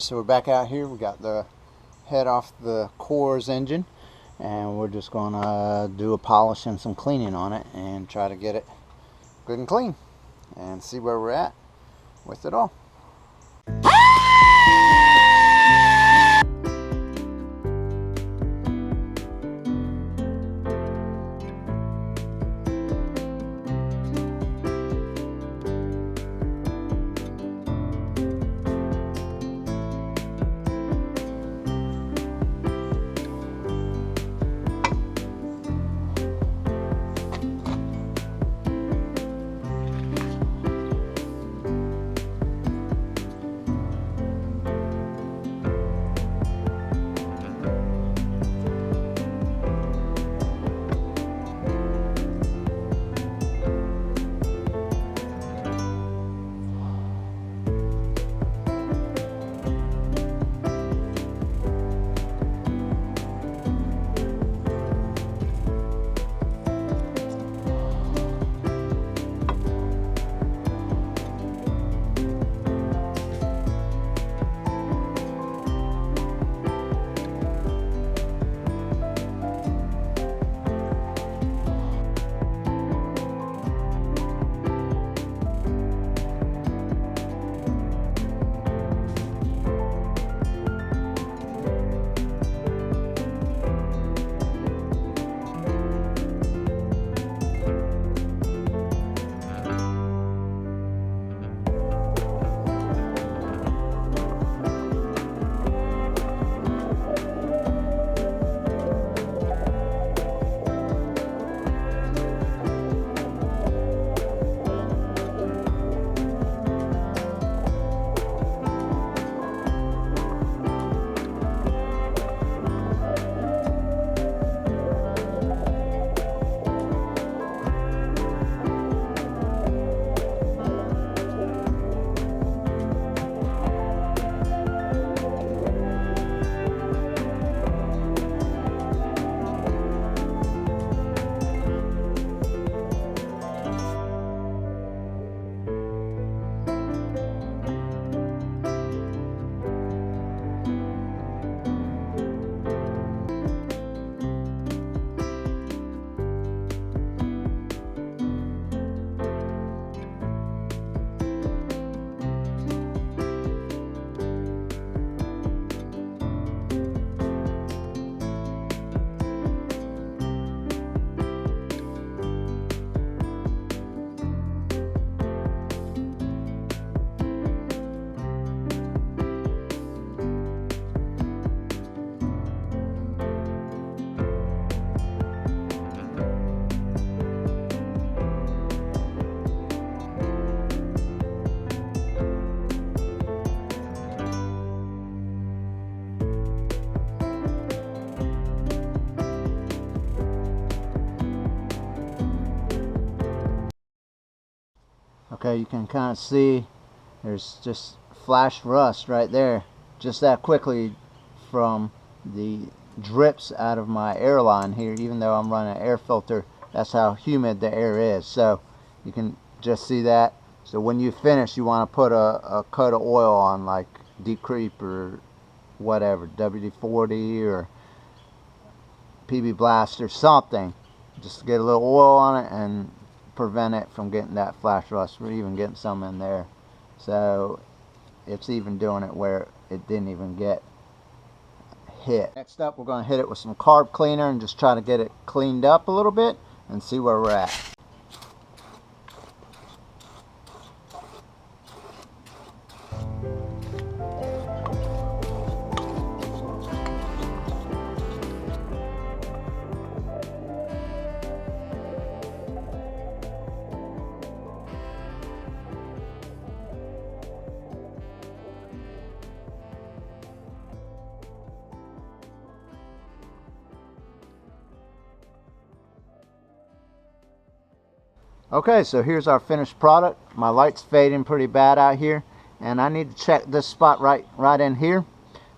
so we're back out here. We got the head off the Core's engine, and we're just gonna do a polish and some cleaning on it and try to get it good and clean and see where we're at with it all. Okay, you can kind of see there's just flash rust right there, just that quickly from the drips out of my air line here. Even though I'm running an air filter, that's how humid the air is. So you can just see that. So when you finish, you want to put a coat of oil on, like Deep Creep or whatever, WD-40 or PB Blast or something, just to get a little oil on it and prevent it from getting that flash rust. We're even getting some in there, so it's even doing it where it didn't even get hit. Next up, we're going to hit it with some carb cleaner and just try to get it cleaned up a little bit and see where we're at. Okay, so here's our finished product. My light's fading pretty bad out here, and I need to check this spot right in here.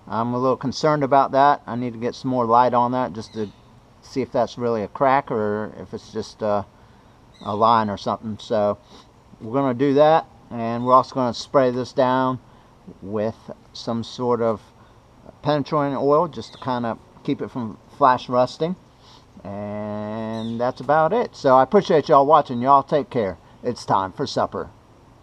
I'm a little concerned about that. I need to get some more light on that just to see if that's really a crack or if it's just a line or something. So we're going to do that, and we're also going to spray this down with some sort of penetrating oil just to kind of keep it from flash rusting. And that's about it. So I appreciate y'all watching. Y'all take care. It's time for supper.